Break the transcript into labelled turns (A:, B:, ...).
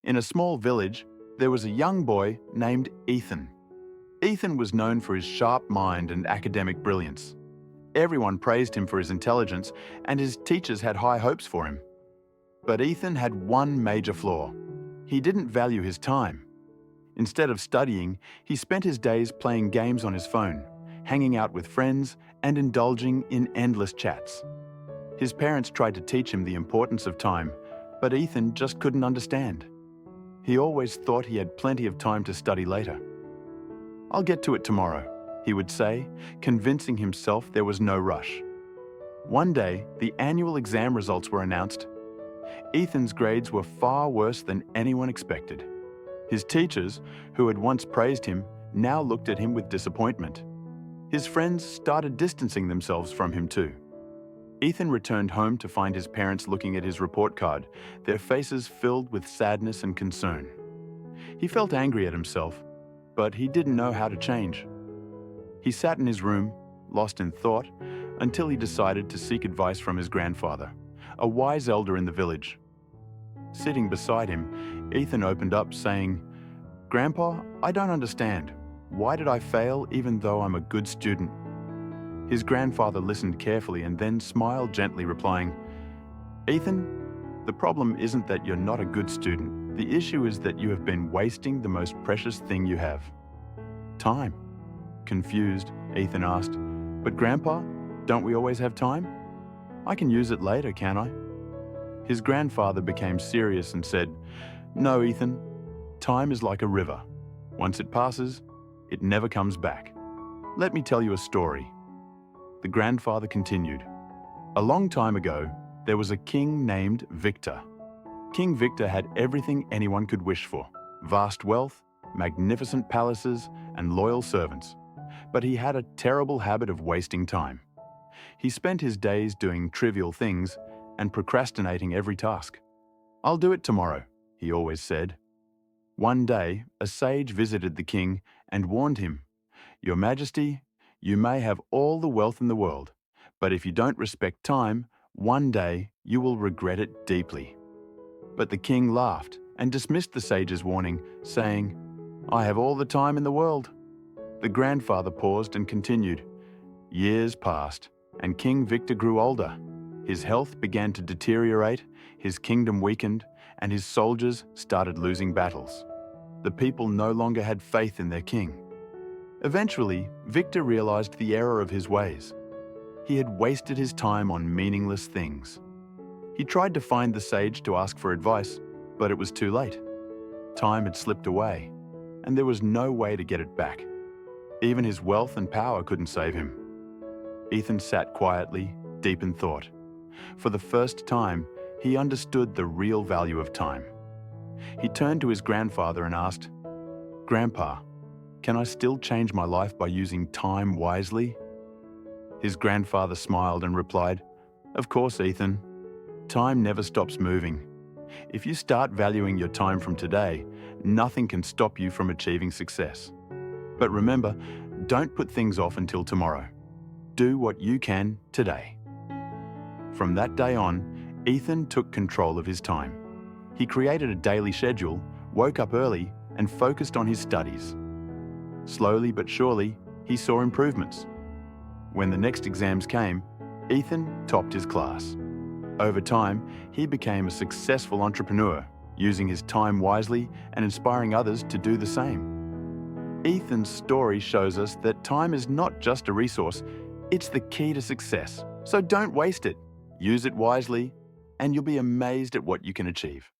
A: In a small village, there was a young boy named Ethan. Ethan was known for his sharp mind and academic brilliance. Everyone praised him for his intelligence, and his teachers had high hopes for him. But Ethan had one major flaw. He didn't value his time. Instead of studying, he spent his days playing games on his phone, hanging out with friends, and indulging in endless chats. His parents tried to teach him the importance of time, but Ethan just couldn't understand. He always thought he had plenty of time to study later. "I'll get to it tomorrow," he would say, convincing himself there was no rush. One day, the annual exam results were announced. Ethan's grades were far worse than anyone expected. His teachers, who had once praised him, now looked at him with disappointment. His friends started distancing themselves from him too. Ethan returned home to find his parents looking at his report card, their faces filled with sadness and concern. He felt angry at himself, but he didn't know how to change. He sat in his room, lost in thought, until he decided to seek advice from his grandfather, a wise elder in the village. Sitting beside him, Ethan opened up, saying, "Grandpa, I don't understand. Why did I fail even though I'm a good student?" His grandfather listened carefully and then smiled gently, replying, "Ethan, the problem isn't that you're not a good student. The issue is that you have been wasting the most precious thing you have. Time." Confused, Ethan asked, "But Grandpa, don't we always have time? I can use it later, can't I?" His grandfather became serious and said, "No, Ethan, time is like a river. Once it passes, it never comes back. Let me tell you a story." The grandfather continued, "A long time ago, there was a king named Victor. King Victor had everything anyone could wish for: vast wealth, magnificent palaces, and loyal servants. But he had a terrible habit of wasting time. He spent his days doing trivial things and procrastinating every task. "I'll do it tomorrow," he always said. One day, a sage visited the king and warned him, "Your Majesty, you may have all the wealth in the world, but if you don't respect time, one day you will regret it deeply." But the king laughed and dismissed the sage's warning, saying, "I have all the time in the world." The grandfather paused and continued. Years passed, and King Victor grew older. His health began to deteriorate, his kingdom weakened, and his soldiers started losing battles. The people no longer had faith in their king. Eventually, Victor realized the error of his ways. He had wasted his time on meaningless things. He tried to find the sage to ask for advice, but it was too late. Time had slipped away, and there was no way to get it back. Even his wealth and power couldn't save him. Ethan sat quietly, deep in thought. For the first time, he understood the real value of time. He turned to his grandfather and asked, "Grandpa, can I still change my life by using time wisely?" His grandfather smiled and replied, "Of course, Ethan. Time never stops moving. If you start valuing your time from today, nothing can stop you from achieving success. But remember, don't put things off until tomorrow. Do what you can today." From that day on, Ethan took control of his time. He created a daily schedule, woke up early, and focused on his studies. Slowly but surely, he saw improvements. When the next exams came, Ethan topped his class. Over time, he became a successful entrepreneur, using his time wisely and inspiring others to do the same. Ethan's story shows us that time is not just a resource, it's the key to success. So don't waste it. Use it wisely, and you'll be amazed at what you can achieve.